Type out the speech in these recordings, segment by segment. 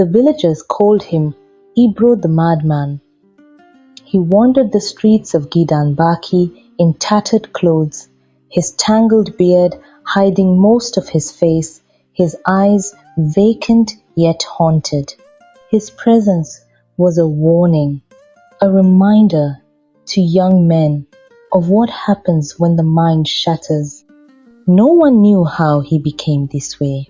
The villagers called him Ibro the Madman. He wandered the streets of Gidanbaki in tattered clothes, his tangled beard hiding most of his face, his eyes vacant yet haunted. His presence was a warning, a reminder to young men of what happens when the mind shatters. No one knew how he became this way.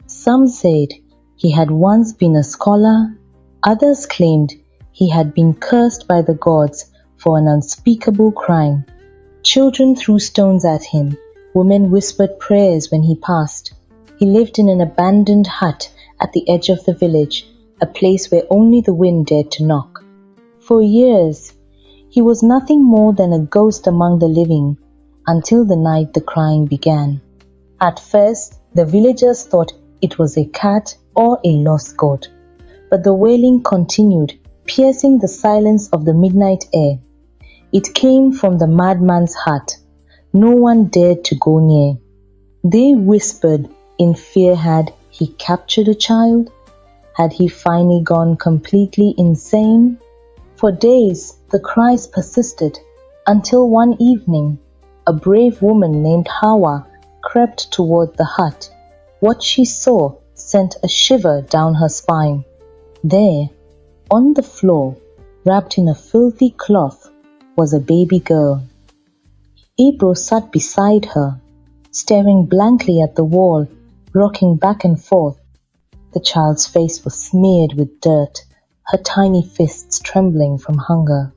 Some said he had once been a scholar, others claimed he had been cursed by the gods for an unspeakable crime. Children threw stones at him, women whispered prayers when he passed. He lived in an abandoned hut at the edge of the village, a place where only the wind dared to knock. For years, he was nothing more than a ghost among the living, until the night the crying began. At first, the villagers thought it was a cat or a lost goat, but the wailing continued, piercing the silence of the midnight air. It came from the madman's hut. No one dared to go near. They whispered in fear, had he captured a child? Had he finally gone completely insane? For days, the cries persisted, until one evening, a brave woman named Hawa crept toward the hut. What she saw sent a shiver down her spine. There, on the floor, wrapped in a filthy cloth, was a baby girl. Ibro sat beside her, staring blankly at the wall, rocking back and forth. The child's face was smeared with dirt, her tiny fists trembling from hunger.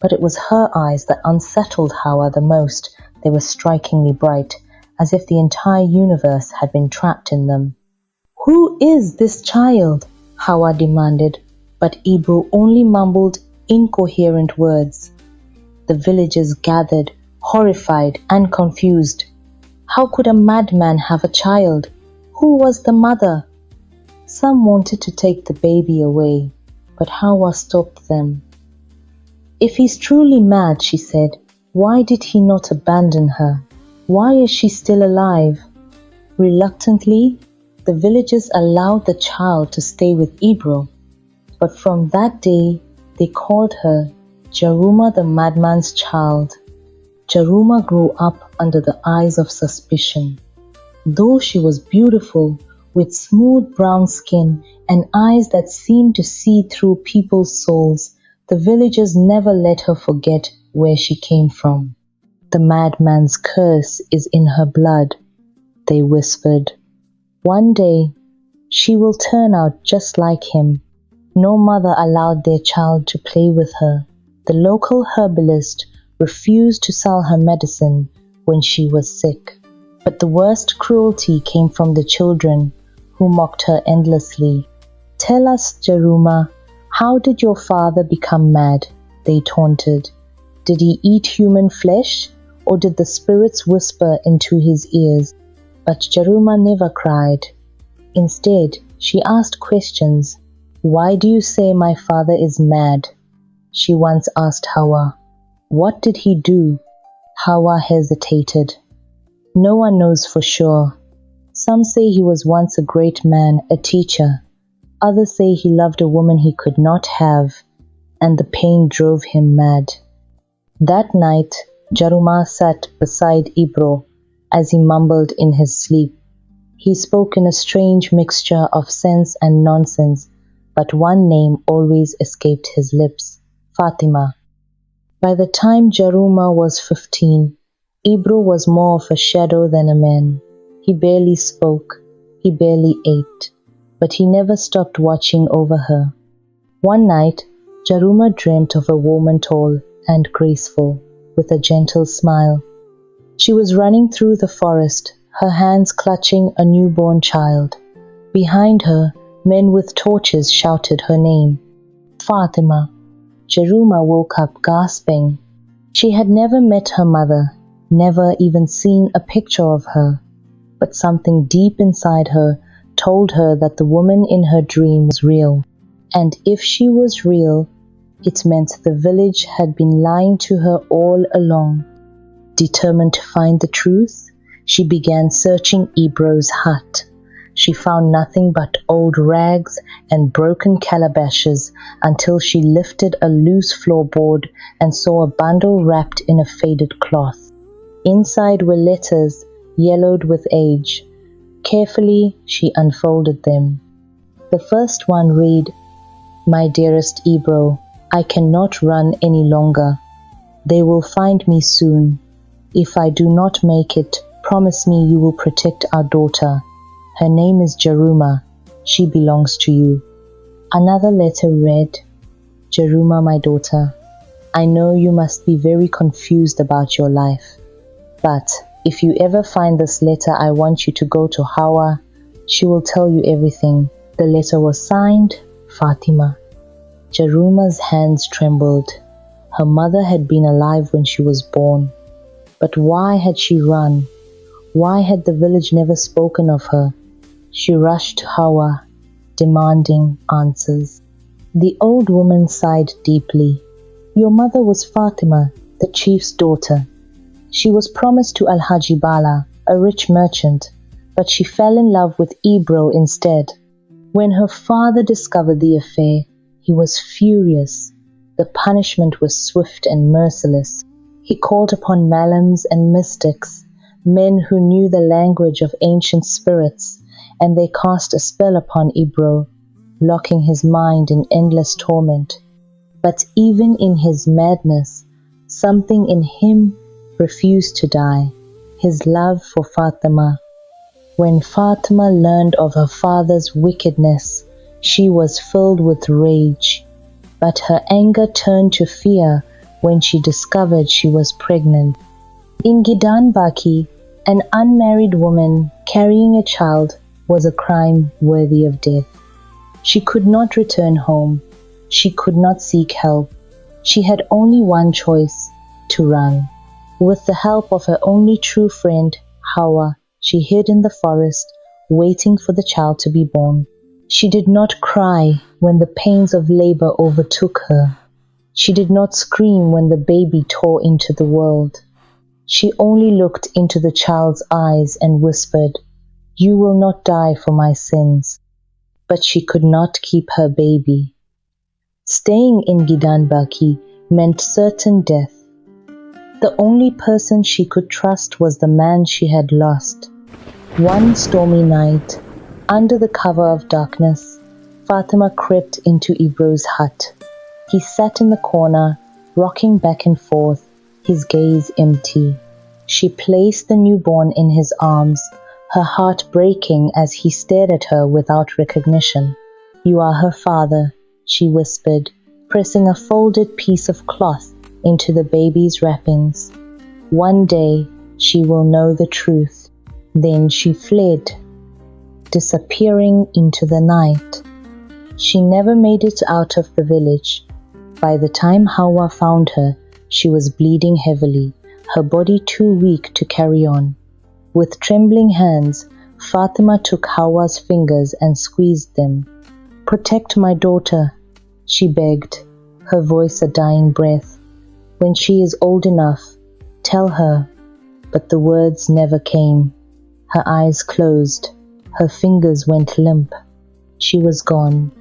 But it was her eyes that unsettled Hawa the most. They were strikingly bright, as if the entire universe had been trapped in them. "Who is this child?" Hawa demanded, but Ibro only mumbled incoherent words. The villagers gathered, horrified and confused. How could a madman have a child? Who was the mother? Some wanted to take the baby away, but Hawa stopped them. "If he's truly mad," she said, "why did he not abandon her? Why is she still alive?" Reluctantly, the villagers allowed the child to stay with Ibro, but from that day they called her Jaruma the madman's child. Jaruma grew up under the eyes of suspicion. Though she was beautiful, with smooth brown skin and eyes that seemed to see through people's souls, the villagers never let her forget where she came from. "The madman's curse is in her blood," they whispered. "One day, she will turn out just like him." No mother allowed their child to play with her. The local herbalist refused to sell her medicine when she was sick. But the worst cruelty came from the children, who mocked her endlessly. "Tell us, Jaruma, how did your father become mad?" they taunted. "Did he eat human flesh, or did the spirits whisper into his ears?" But Jaruma never cried. Instead, she asked questions. "Why do you say my father is mad?" she once asked Hawa. "What did he do?" Hawa hesitated. No one knows for sure. Some say he was once a great man, a teacher. Others say he loved a woman he could not have, and the pain drove him mad. That night, Jaruma sat beside Ibro as he mumbled in his sleep. He spoke in a strange mixture of sense and nonsense, but one name always escaped his lips: Fatima. By the time Jaruma was 15, Ibro was more of a shadow than a man. He barely spoke, he barely ate, but he never stopped watching over her. One night, Jaruma dreamt of a woman tall and graceful, with a gentle smile. She was running through the forest, her hands clutching a newborn child. Behind her, men with torches shouted her name, Fatima. Jaruma woke up gasping. She had never met her mother, never even seen a picture of her, but something deep inside her told her that the woman in her dream was real. And if she was real, it meant the village had been lying to her all along. Determined to find the truth, she began searching Ibro's hut. She found nothing but old rags and broken calabashes until she lifted a loose floorboard and saw a bundle wrapped in a faded cloth. Inside were letters, yellowed with age. Carefully, she unfolded them. The first one read, "My dearest Ebro, I cannot run any longer. They will find me soon. If I do not make it, promise me you will protect our daughter. Her name is Jaruma. She belongs to you." Another letter read, "Jaruma, my daughter, I know you must be very confused about your life. But if you ever find this letter, I want you to go to Hawa. She will tell you everything." The letter was signed, Fatima. Jaruma's hands trembled. Her mother had been alive when she was born. But why had she run? Why had the village never spoken of her? She rushed to Hawa, demanding answers. The old woman sighed deeply. "Your mother was Fatima, the chief's daughter. She was promised to Al-Haji Bala, a rich merchant, but she fell in love with Ebro instead. When her father discovered the affair, he was furious. The punishment was swift and merciless. He called upon malams and mystics, men who knew the language of ancient spirits, and they cast a spell upon Ebro, locking his mind in endless torment. But even in his madness, something in him refused to die, his love for Fatima. When Fatima learned of her father's wickedness, she was filled with rage. But her anger turned to fear when she discovered she was pregnant. In Gidanbaki, an unmarried woman carrying a child was a crime worthy of death. She could not return home. She could not seek help. She had only one choice, to run. With the help of her only true friend, Hawa, she hid in the forest, waiting for the child to be born. She did not cry when the pains of labor overtook her. She did not scream when the baby tore into the world. She only looked into the child's eyes and whispered, "You will not die for my sins." But she could not keep her baby. Staying in Gidanbaki meant certain death. The only person she could trust was the man she had lost. One stormy night, under the cover of darkness, Fatima crept into Ebro's hut. He sat in the corner, rocking back and forth, his gaze empty. She placed the newborn in his arms, her heart breaking as he stared at her without recognition. "You are her father," she whispered, pressing a folded piece of cloth into the baby's wrappings. "One day she will know the truth." Then she fled, disappearing into the night. She never made it out of the village. By the time Hawa found her, she was bleeding heavily, her body too weak to carry on. With trembling hands, Fatima took Hawa's fingers and squeezed them. "Protect my daughter," she begged, her voice a dying breath. "When she is old enough, tell her." But the words never came. Her eyes closed. Her fingers went limp. She was gone.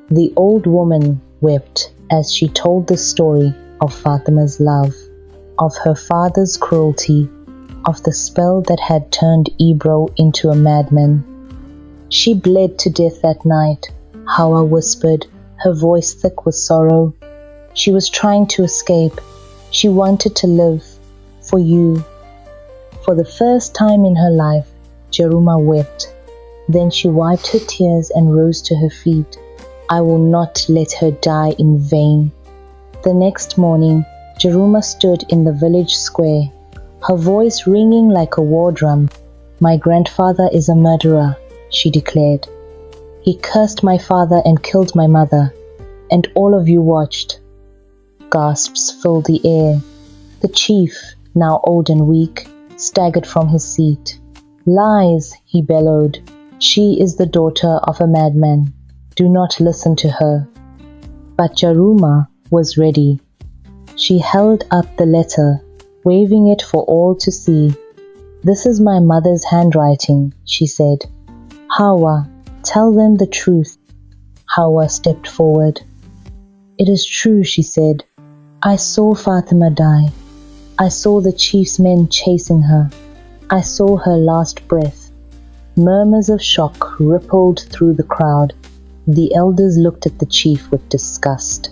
The old woman wept as she told the story of Fatima's love, of her father's cruelty, of the spell that had turned Ebro into a madman. "She bled to death that night," Hawa whispered, her voice thick with sorrow. "She was trying to escape. She wanted to live. For you." For the first time in her life, Jaruma wept. Then she wiped her tears and rose to her feet. "I will not let her die in vain." The next morning, Jaruma stood in the village square, her voice ringing like a war drum. "My grandfather is a murderer," she declared. "He cursed my father and killed my mother, and all of you watched." Gasps filled the air. The chief, now old and weak, staggered from his seat. "Lies," he bellowed. "She is the daughter of a madman. Do not listen to her." But Jaruma was ready. She held up the letter, waving it for all to see. "This is my mother's handwriting," she said. Hawa, tell them the truth. Hawa stepped forward. It is true, she said. I saw Fatima die. I saw the chief's men chasing her. I saw her last breath. Murmurs of shock rippled through the crowd. The elders looked at the chief with disgust.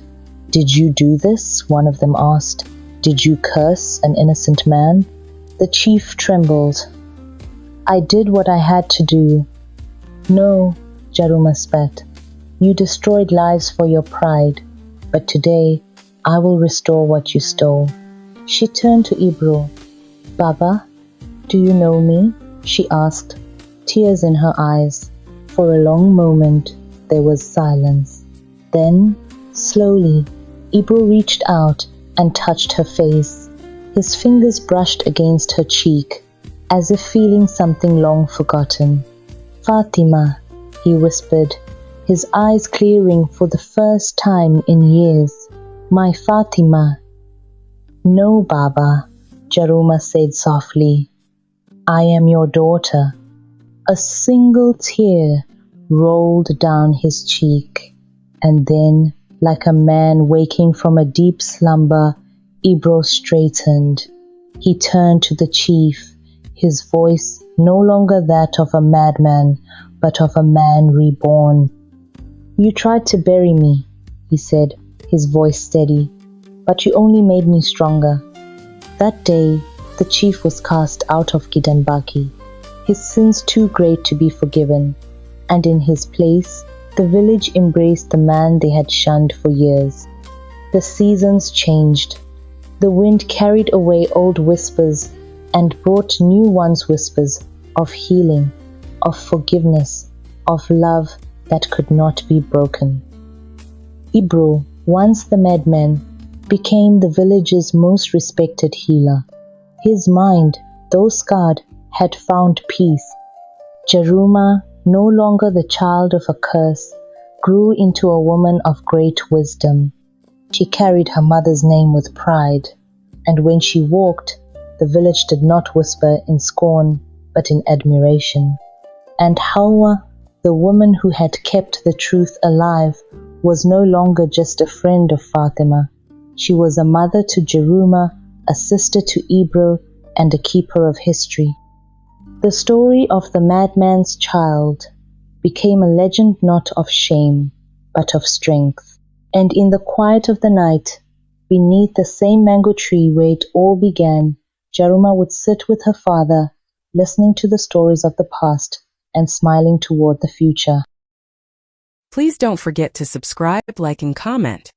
Did you do this? One of them asked. Did you curse an innocent man? The chief trembled. I did what I had to do. No, Jaruma spat. You destroyed lives for your pride, but today I will restore what you stole. She turned to Ibro. Baba, do you know me? She asked, tears in her eyes. For a long moment, there was silence. Then, slowly, Ibro reached out and touched her face. His fingers brushed against her cheek, as if feeling something long forgotten. Fatima, he whispered, his eyes clearing for the first time in years. My Fatima. No, Baba, Jaruma said softly. I am your daughter. A single tear rolled down his cheek, and then, like a man waking from a deep slumber, Ibro straightened. He turned to the chief, his voice no longer that of a madman, but of a man reborn. You tried to bury me, he said, his voice steady, but you only made me stronger. That day, the chief was cast out of Gidanbaki, his sins too great to be forgiven, and in his place, the village embraced the man they had shunned for years. The seasons changed. The wind carried away old whispers and brought new ones whispers of healing, of forgiveness, of love that could not be broken. Ibro, once the madman, became the village's most respected healer. His mind, though scarred, had found peace. Jaruma, no longer the child of a curse, grew into a woman of great wisdom. She carried her mother's name with pride, and when she walked, the village did not whisper in scorn, but in admiration. And Hawa, the woman who had kept the truth alive, was no longer just a friend of Fatima. She was a mother to Jaruma, a sister to Ibro, and a keeper of history. The story of the madman's child became a legend not of shame, but of strength. And in the quiet of the night, beneath the same mango tree where it all began, Jaruma would sit with her father, listening to the stories of the past and smiling toward the future. Please don't forget to subscribe, like, and comment.